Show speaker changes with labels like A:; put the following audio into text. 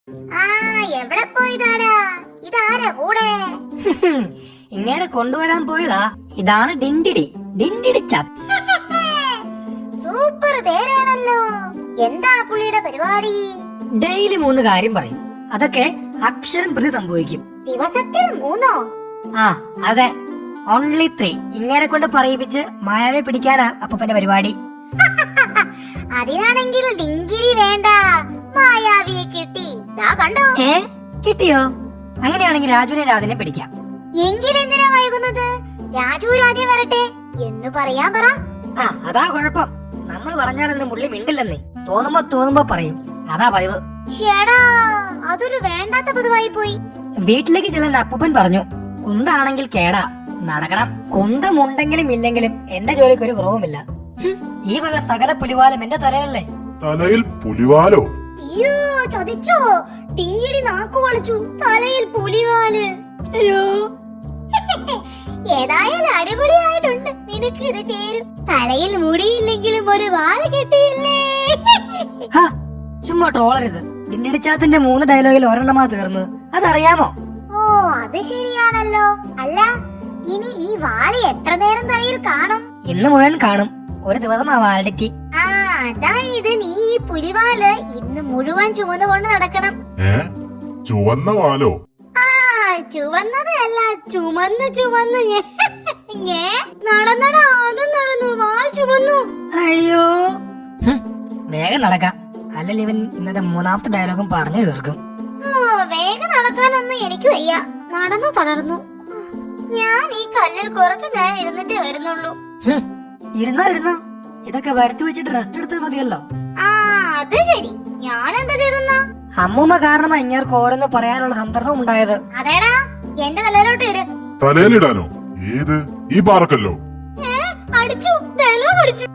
A: എവിടെ പോയതാടാ? ഇതാരാ കൂടെ?
B: ഇങ്ങനെ കൊണ്ടുവരാൻ പോയതാ. ഇതാണ് ഡിൻഡിടി. ഡിൻഡിടി ചാത്ത്.
A: സൂപ്പർ പേരാണല്ലോ. എന്താ പുള്ളിയുടെ പരിപാടി?
B: ഡെയിലി 3 കാര്യം പറയും. അതൊക്കെ അക്ഷരം പ്രതി സംഭവിക്കും.
A: ദിവസത്തിൽ 3?
B: അതെ, ഓൺലി 3. ഇങ്ങനെ കൊണ്ട് പറയിപ്പിച്ച് മായാവെ പിടിക്കാനാ അപ്പൂപ്പന്റെ പരിപാടി.
A: അതിനാണെങ്കിൽ ഡിങ്കിരി വേണ്ട, മായാവിയെ കിട്ടി. ദാ കണ്ടോ?
B: കിട്ടിയോ? അങ്ങനെയാണെങ്കിൽ രാജുവിനെ രാധനെ പിടിക്കാം.
A: എങ്കിലെന്തിനാ വൈകുന്നത്? രാജു ആദ്യം വരട്ടെ എന്ന് പറയാൻ പറ.
B: അതാ കുഴപ്പം. നമ്മൾ പറഞ്ഞാലൊന്നും പുള്ളി മിണ്ടില്ലെന്നേ. തോന്നുമ്പോ പറയും. അതാ പതിവ്.
A: ചേടാ, അതൊരു വേണ്ടാത്ത പതിവായി പോയി.
B: വീട്ടിലേക്ക് ചെല്ലാൻ അപ്പൂപ്പൻ പറഞ്ഞു. കുന്താണെങ്കിൽ കേടാ, നടക്കണം. കുന്തമുണ്ടെങ്കിലും ഇല്ലെങ്കിലും എന്റെ ജോലിക്ക് ഒരു കുറവുമില്ല. ഈ വക സകല പുലിവാലും എന്റെ തലയിലല്ലേ.
C: തലയിൽ പുലിവാലോ?
A: അയ്യോ, ചതിച്ചോ? ടിങ്കിടി നാക്കു വളച്ചു. തലയിൽ പുലിവാല്.
B: അയ്യോ,
A: ഏതായാലും അടിപൊളിയായിട്ടുണ്ട്. നിനക്ക് ഇത് ചേരും. തലയിൽ മുടിയില്ലെങ്കിലും ഒരു വാല് കെട്ടിയില്ലേ?
B: ചുമ്മാ ട്രോളരുത്. ഡിൻഡിടിച്ചാത്തിന്റെ 3 ഡയലോഗിൽ ഒരെണ്ണമാ തീർന്നത്. അതറിയാമോ?
A: ഓ, അത് ശരിയാണല്ലോ. അല്ല, ഇനി ഈ വാല് എത്ര നേരം തലയിൽ കാണും?
B: ഇന്ന് മുഴുവൻ കാണും. ഒരു ദിവസമാ വാലിഡിറ്റി.
A: അതായത് നീ ഈ പുലിവാല് ഇന്ന് മുഴുവൻ ചുമന്നുകൊണ്ട് നടക്കണം.
C: ചുവന്ന വാലോ?
A: ചുവന്നതല്ല, ചുമന്ന് നടന്നടാ. അതും നടന്നു, വാൽ ചുമന്നു.
B: അയ്യോ, വേഗം നടക്കാം. അല്ലെങ്കിൽ ഇവൻ ഇന്നത്തെ 3ാമത്തെ ഡയലോഗും പറഞ്ഞു തീർക്കും.
A: വേഗം നടക്കാനൊന്നും എനിക്ക് വയ്യ. നടന്നു തളർന്നു. ഞാൻ ഈ കല്ലിൽ കുറച്ചു നേരം ഇരുന്നിട്ടേ വരുന്നുള്ളൂ.
B: ഇരുന്നോ. ഇതൊക്കെ വരുത്തി വെച്ചിട്ട് റെസ്റ്റ് എടുത്താൽ മതിയല്ലോ.
A: അത് ശരി. ഞാൻ എന്താ ചെയ്തെന്നാ?
B: അമ്മൂമ്മ കാരണമാ ഇങ്ങേർക്ക് ഓരോന്ന് പറയാനുള്ള സന്ദർഭം ഉണ്ടായത്.
A: അതേടാ, എന്റെ തലയിലോട്ട് ഇട്.
C: തലയിലിടാനോ? ഏത്? ഈ പാറക്കല്ലോ?
A: അടിച്ചു, ഡയലോഗ് അടിച്ചു.